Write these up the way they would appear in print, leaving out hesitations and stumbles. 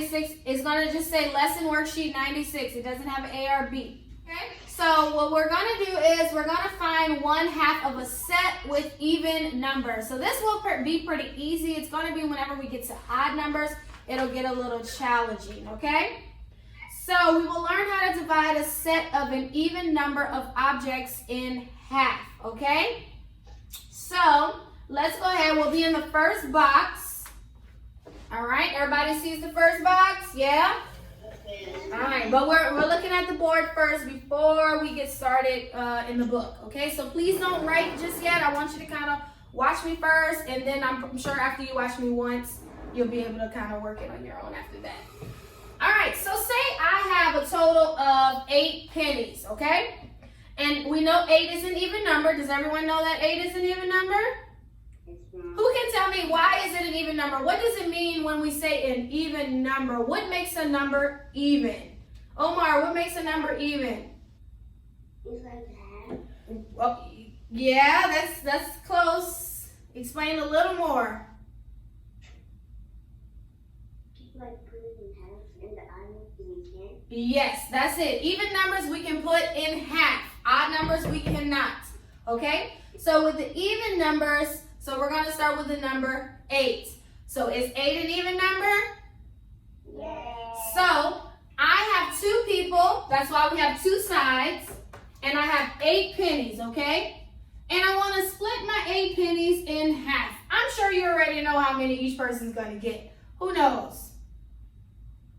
It's going to just say lesson worksheet 96. It doesn't have an A or B. Okay? So what we're going to do is we're going to find 1/2 of a set with even numbers. So this will be pretty easy. It's going to be whenever we get to odd numbers, it'll get a little challenging, okay? So we will learn how to divide a set of an even number of objects in half, okay? So let's go ahead. We'll be in the first box. All right, everybody sees the first box? Yeah? All right, but we're looking at the board first before we get started in the book, okay? So please don't write just yet. I want you to kind of watch me first, and then I'm sure after you watch me once, you'll be able to kind of work it on your own after that. All right, so say I have a total of 8 pennies, okay? And we know 8 is an even number. Does everyone know that 8 is an even number? Who can tell me why is it an even number? What does it mean when we say an even number? What makes a number even? Omar, what makes a number even? It's like that. Well, yeah, that's close. Explain a little more. Like put it in half and the odd numbers we can't. Yes, that's it. Even numbers we can put in half. Odd numbers we cannot. Okay? So with the even numbers, so we're going to start with the number 8. So is 8 an even number? Yeah. So I have 2 people. That's why we have 2 sides. And I have 8 pennies, okay? And I want to split my 8 pennies in half. I'm sure you already know how many each person's going to get. Who knows?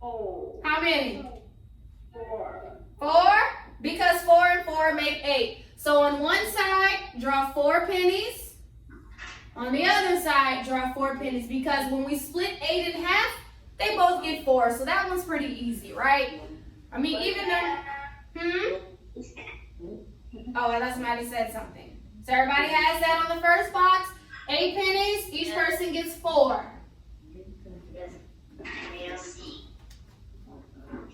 Oh. How many? 4. 4? Because 4 and 4 make 8. So on one side, draw 4 pennies. On the other side, draw 4 pennies. Because when we split 8 in half, they both get 4. So that one's pretty easy, right? I mean, even though... Oh, unless Maddie said something. So everybody has that on the first box. 8 pennies, each person gets 4.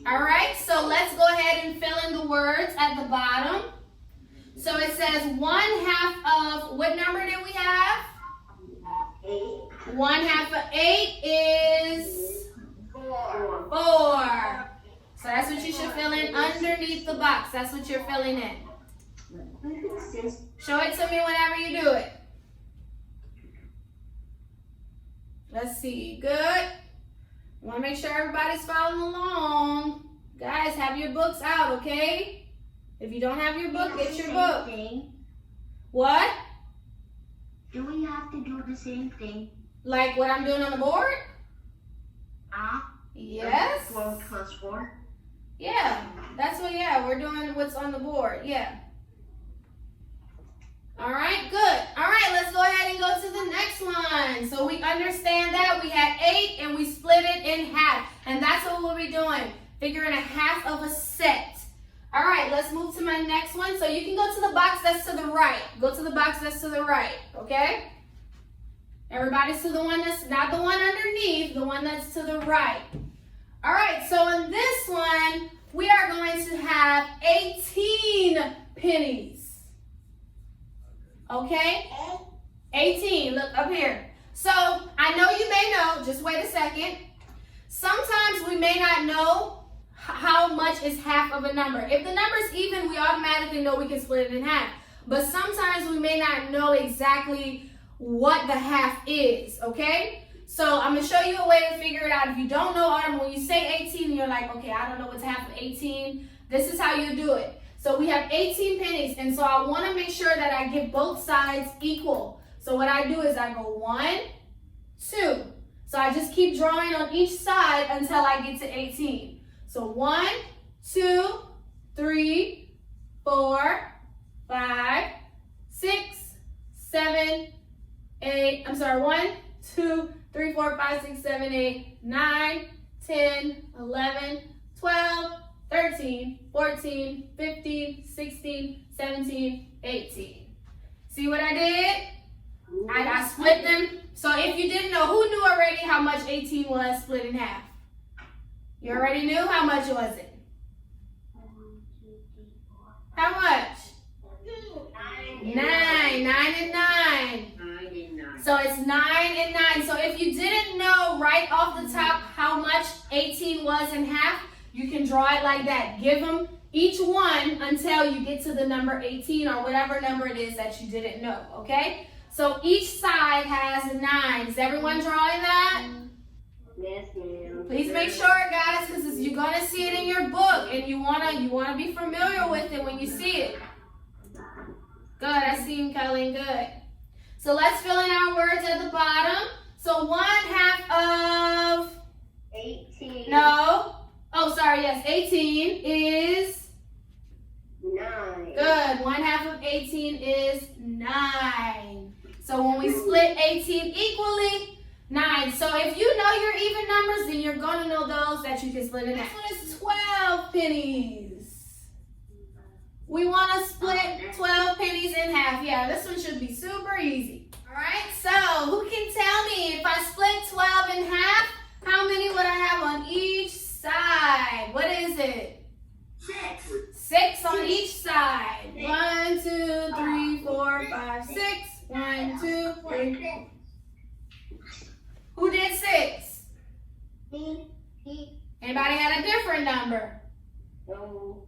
All right, so let's go ahead and fill in the words at the bottom. So it says 1/2 of, what number did we have? 8. 1/2 of 8 is 4. So that's what you should fill in underneath the box. That's what you're filling in. Show it to me whenever you do it. Let's see. Good. Want to make sure everybody's following along. Guys, have your books out, okay? If you don't have your book, get your book. What? Do we have to do the same thing? Like what I'm doing on the board? Yes. 4 plus 4. Yeah. That's what, yeah, we're doing what's on the board. Yeah. All right, good. All right, let's go ahead and go to the next one. So we understand that we had 8 and we split it in half. And that's what we'll be doing, figuring 1/2 of a set. All right, let's move to my next one. So you can go to the box that's to the right. Go to the box that's to the right, okay? Everybody's to the one that's not the one underneath, the one that's to the right. All right, so in this one, we are going to have 18 pennies. Okay? 18, look up here. So I know you may know, just wait a second. Sometimes we may not know how much is half of a number. If the number is even, we automatically know we can split it in half. But sometimes we may not know exactly what the half is, okay? So I'm going to show you a way to figure it out. If you don't know, Autumn, when you say 18, you're like, okay, I don't know what's half of 18. This is how you do it. So we have 18 pennies, and so I want to make sure that I give both sides equal. So what I do is I go 1, 2. So I just keep drawing on each side until I get to 18. So 1, 2, 3, 4, 5, 6, 7, 8. I'm sorry, 1, 2, 3, 4, 5, 6, 7, 8, 9, 10, 11, 12, 13, 14, 15, 16, 17, 18. See what I did? I split them. So if you didn't know, who knew already how much 18 was split in half? You already knew? How much was it? 1, 2, 3, 4. How much? 9. 9 and 9. 9 and 9. So it's 9 and 9. So if you didn't know right off the top how much 18 was in half, you can draw it like that. Give them each one until you get to the number 18 or whatever number it is that you didn't know, okay? So each side has 9. Is everyone drawing that? Yes, ma'am. Please make sure, guys, because you're gonna see it in your book, and you wanna be familiar with it when you see it. Good, I see you, Colleen. Good. So let's fill in our words at the bottom. So 1/2 of 18. no. Oh, sorry. Yes, 18 is 9. good. 1/2 of 18 is 9. So when we split 18 equally, 9. So if you know your even numbers, then you're going to know those that you can split in half. This one is 12 pennies. We want to split 12 pennies in half. Yeah, this one should be super easy. All right, so who can tell me if I split 12 in half, how many would I have on each side? What is it? 6. 6 on each side. 1, 2, 3, 4, 5, 6. 1, 2, 3. Who did 6? He. Anybody had a different number? No.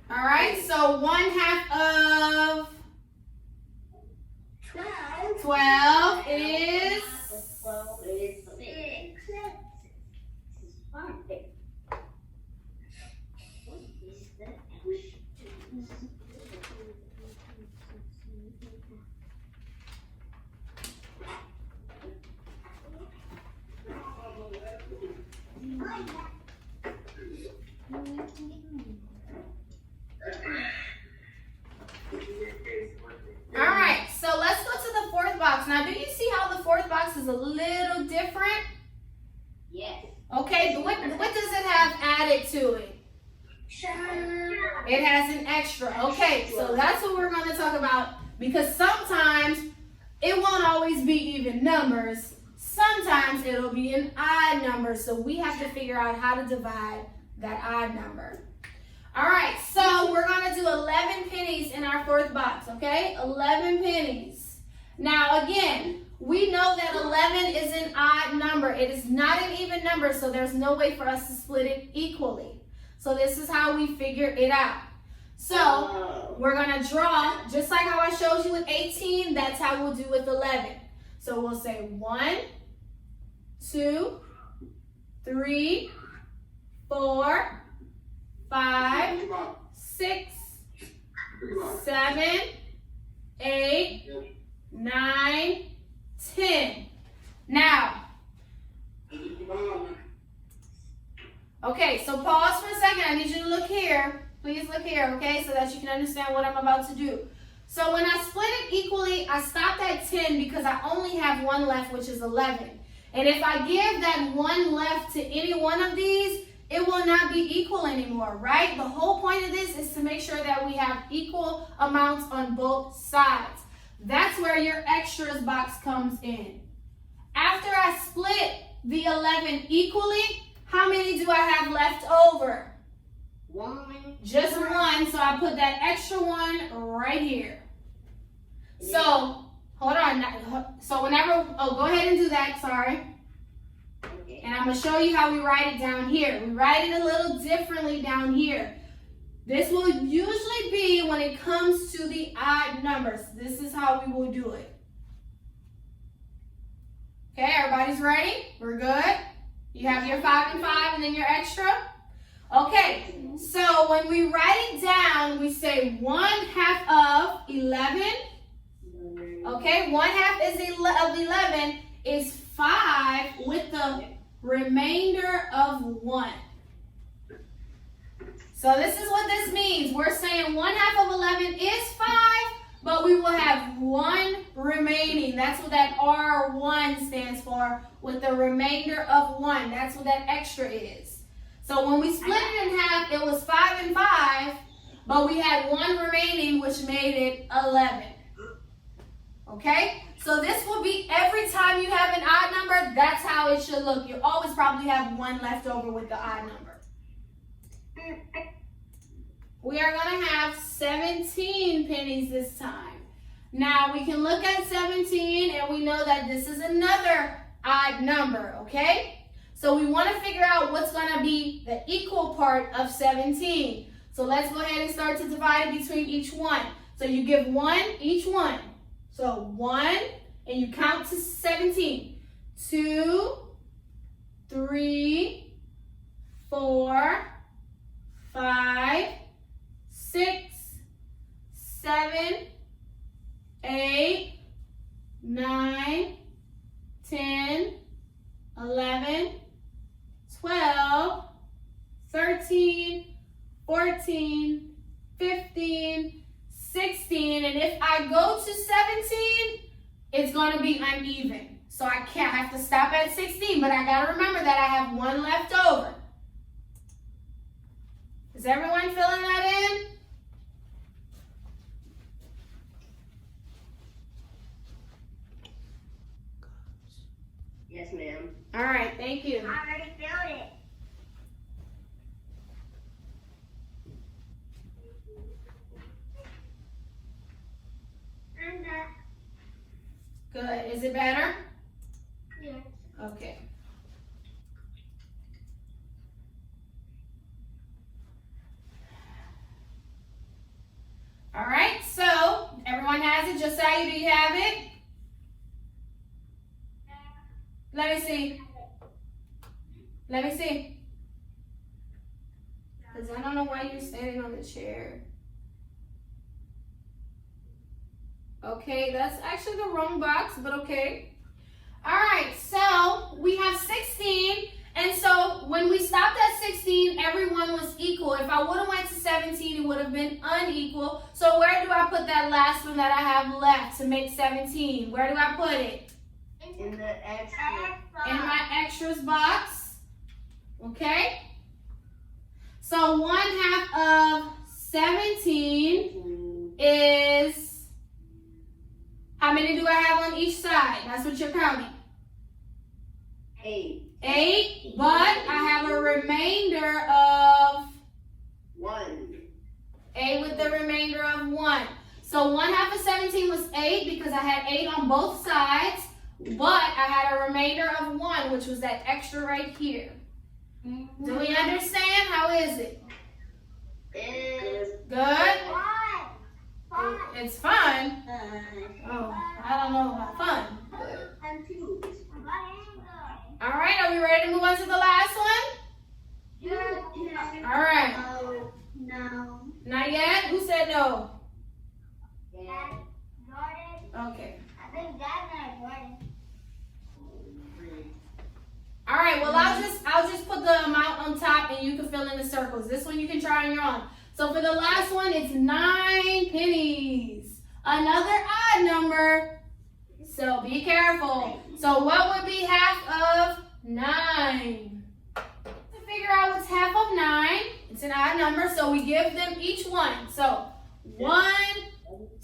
All right, so 1/2 of 12 is 12 is 6. all right. So let's go to the fourth box. Now, do you see how the fourth box is a little different? Yes. Okay, what does it have added to it? It has an extra. Okay, so that's what we're going to talk about, because sometimes it won't always be even numbers. Sometimes it'll be an odd number, so we have to figure out how to divide that odd number. All right, so we're going to do 11 pennies in our fourth box, okay? 11 pennies. Now, again, we know that 11 is an odd number. It is not an even number, so there's no way for us to split it equally. So this is how we figure it out. So we're going to draw, just like how I showed you with 18, that's how we'll do with 11. So we'll say 1, 2, 3, 4, 5, 6, 7, 8, 9, 10. Now, okay, so pause for a second. I need you to look here. Please look here, okay, so that you can understand what I'm about to do. So when I split it equally, I stopped at 10 because I only have one left, which is 11. And if I give that one left to any one of these, it will not be equal anymore, right? The whole point of this is to make sure that we have equal amounts on both sides. That's where your extras box comes in. After I split the 11 equally, how many do I have left over? 1. Just 1, so I put that extra 1 right here. So, hold on. So whenever, go ahead and do that, sorry. Okay. And I'm going to show you how we write it down here. We write it a little differently down here. This will usually be when it comes to the odd numbers. This is how we will do it. Okay, everybody's ready? We're good? You have your 5 and 5 and then your extra? Okay, so when we write it down, we say 1/2 of 11. Okay, 1/2 of 11 is 5 with the remainder of 1. So this is what this means. We're saying 1/2 of 11 is 5, but we will have 1 remaining. That's what that R1 stands for, with the remainder of 1. That's what that extra is. So when we split it in half, it was 5 and 5, but we had 1 remaining, which made it 11. Okay? So this will be every time you have an odd number, that's how it should look. You always probably have 1 left over with the odd number. We are going to have 17 pennies this time. Now we can look at 17 and we know that this is another odd number, okay? So we want to figure out what's going to be the equal part of 17. So let's go ahead and start to divide it between each one. So you give 1 each one. So 1 and you count to 17. 2, 3, 4, 5, 6, 7, 8, 9, 10, 11, 12, 13, 14, 15, 16, and if I go to 17, it's going to be uneven. So I have to stop at 16, but I got to remember that I have 1 left over. Is everyone filling that in? Yes, ma'am. All right, thank you. I already filled it. I'm back. Good. Is it better? Yes. Okay. All right, so everyone has it. Josiah, do you have it? Let me see. Let me see. Because I don't know why you're standing on the chair. Okay, that's actually the wrong box, but okay. All right, so we have 16. And so when we stopped at 16, everyone was equal. If I would have went to 17, it would have been unequal. So where do I put that last one that I have left to make 17? Where do I put it? In the extra. In my extras box. Okay? So 1/2 of 17 is, how many do I have on each side? That's what you're counting. 8. 8, but I have a remainder of 1. 8 with the remainder of 1. So 1/2 of 17 was 8 because I had 8 on both sides, but I had a remainder of 1, which was that extra right here. Do we understand? How is it? Good? It's fun? Oh, I don't know about fun. I'm two. All right, are we ready to move on to the last one? All right. No. Not yet? Who said no? Dad, Jordan. Okay. I think Dad's not Jordan. All right, well, I'll just put the amount on top and you can fill in the circles. This one you can try on your own. So for the last one, it's 9 pennies. Another odd number. So be careful. So what would be 1/2 of 9? To figure out what's 1/2 of 9, it's an odd number, so we give them each one. So 1,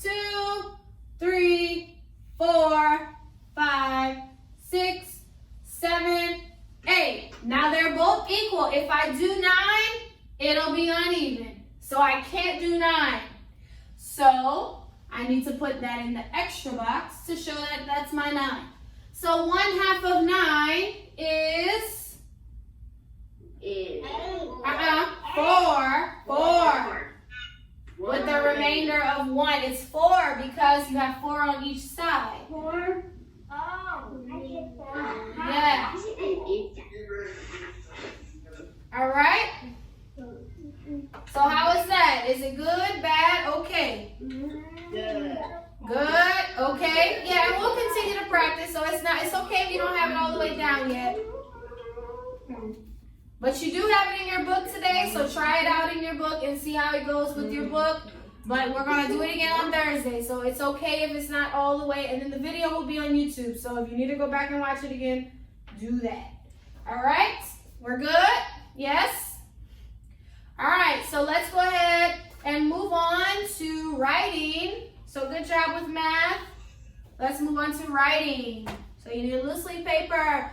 2, 3, 4, 5, 6, 7, 8. Now they're both equal. If I do 9, it'll be uneven. So I can't do 9. So I need to put that in the extra box to show that that's my 9. So 1/2 of 9 is 4. With the remainder of 1, it's 4 because you have 4 on each side. 4. Oh, I get 4. Yeah. All right. So how is that? Is it good, bad, okay? Good. Good, okay. Yeah, and we'll continue to practice. So it's okay if you don't have it all the way down yet. But you do have it in your book today, so try it out in your book and see how it goes with your book. But we're going to do it again on Thursday, so it's okay if it's not all the way. And then the video will be on YouTube, so if you need to go back and watch it again, do that. All right? We're good? Yes? All right, so let's go ahead and move on to writing. So good job with math. Let's move on to writing. So you need a loose leaf paper.